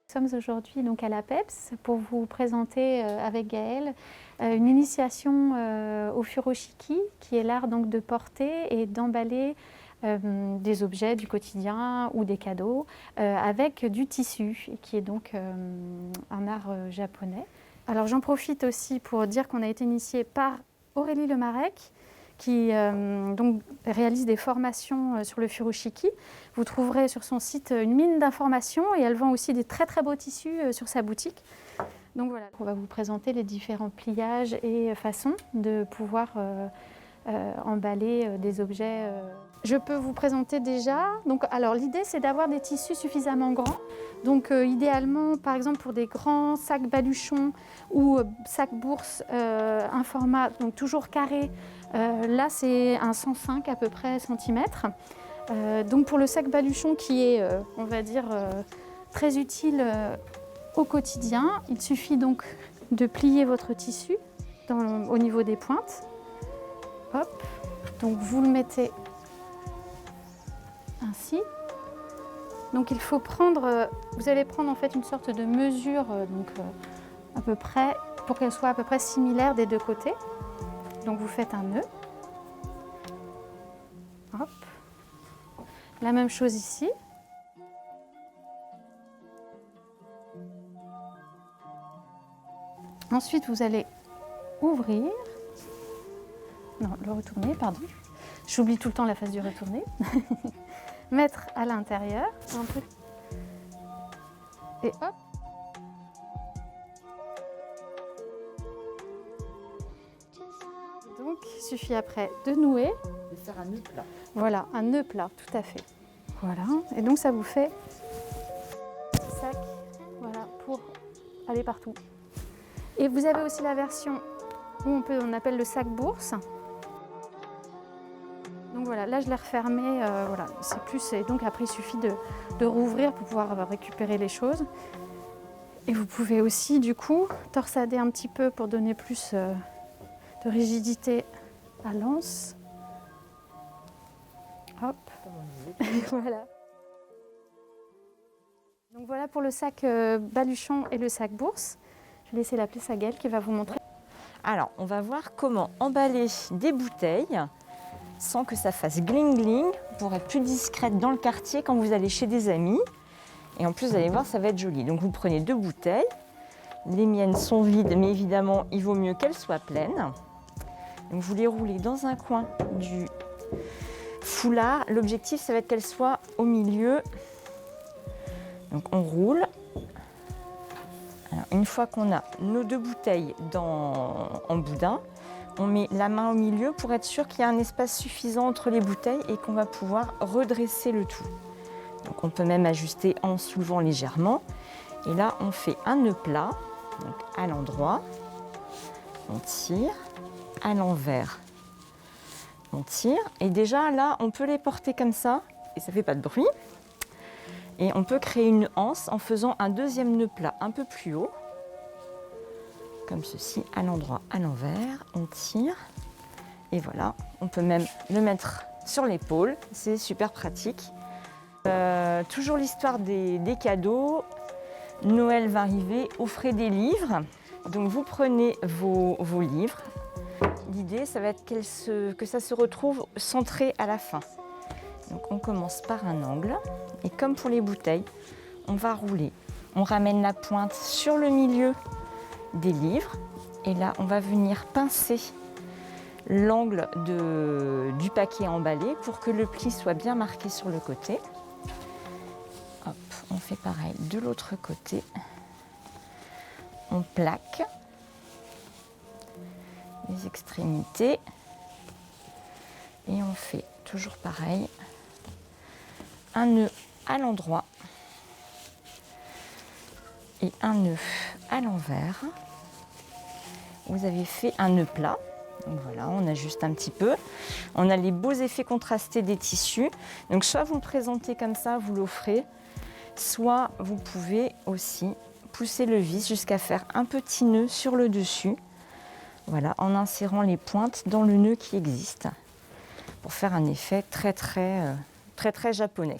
Nous sommes aujourd'hui donc à l'APEPS pour vous présenter avec Gaëlle une initiation au furoshiki, qui est l'art donc de porter et d'emballer des objets du quotidien ou des cadeaux avec du tissu, qui est donc un art japonais. Alors j'en profite aussi pour dire qu'on a été initié par Aurélie Lemarec, qui donc réalise des formations sur le furoshiki. Vous trouverez sur son site une mine d'informations et elle vend aussi des très très beaux tissus sur sa boutique. Donc voilà, on va vous présenter les différents pliages et façons de pouvoir emballer des objets. Je peux vous présenter déjà. Donc, alors l'idée c'est d'avoir des tissus suffisamment grands. Donc idéalement, par exemple pour des grands sacs baluchons ou sacs bourses, un format donc toujours carré. Là c'est un 105 à peu près centimètres. Donc pour le sac baluchon qui est, on va dire, très utile au quotidien, il suffit donc de plier votre tissu au niveau des pointes. Hop, donc vous le mettez ainsi. Donc il faut prendre, vous allez prendre en fait une sorte de mesure à peu près, pour qu'elle soit à peu près similaire des deux côtés. Donc vous faites un nœud. Hop. La même chose ici. Ensuite vous allez ouvrir. Non, le retourner, pardon. J'oublie tout le temps la phase du retourner. Mettre à l'intérieur un peu. Et hop. Donc, il suffit après de nouer. De faire un nœud plat. Voilà, un nœud plat, tout à fait. Voilà, et donc ça vous fait un petit sac, voilà, pour aller partout. Et vous avez aussi la version où on appelle le sac bourse. Donc voilà, là je l'ai refermé, voilà, c'est plus, et donc après il suffit de rouvrir pour pouvoir récupérer les choses. Et vous pouvez aussi du coup torsader un petit peu pour donner plus de rigidité à l'anse. Hop, voilà. Donc voilà pour le sac baluchon et le sac bourse. Je vais laisser la place à Gaëlle qui va vous montrer. Alors, on va voir comment emballer des bouteilles sans que ça fasse gling-gling, pour être plus discrète dans le quartier quand vous allez chez des amis. Et en plus, vous allez voir, ça va être joli. Donc, vous prenez 2 bouteilles. Les miennes sont vides, mais évidemment, il vaut mieux qu'elles soient pleines. Donc, vous les roulez dans un coin du foulard. L'objectif, ça va être qu'elles soient au milieu. Donc, on roule. Alors, une fois qu'on a nos 2 bouteilles en boudin, on met la main au milieu pour être sûr qu'il y a un espace suffisant entre les bouteilles et qu'on va pouvoir redresser le tout. Donc on peut même ajuster en soulevant légèrement. Et là, on fait un nœud plat, donc à l'endroit. On tire, à l'envers. On tire. Et déjà, là, on peut les porter comme ça et ça ne fait pas de bruit. Et on peut créer une anse en faisant un deuxième nœud plat un peu plus haut. Comme ceci, à l'endroit, à l'envers, on tire et voilà, on peut même le mettre sur l'épaule, c'est super pratique. Toujours l'histoire des cadeaux, Noël va arriver, offrez des livres, donc vous prenez vos livres, l'idée ça va être que ça se retrouve centré à la fin. Donc on commence par un angle et comme pour les bouteilles, on va rouler, on ramène la pointe sur le milieu des livres et là on va venir pincer l'angle du paquet emballé pour que le pli soit bien marqué sur le côté. Hop, on fait pareil de l'autre côté, on plaque les extrémités et on fait toujours pareil, un nœud à l'endroit et un nœud à l'envers. Vous avez fait un nœud plat. Donc voilà, on ajuste un petit peu. On a les beaux effets contrastés des tissus. Donc soit vous le présentez comme ça, vous l'offrez, soit vous pouvez aussi pousser le vis jusqu'à faire un petit nœud sur le dessus. Voilà, en insérant les pointes dans le nœud qui existe pour faire un effet très japonais.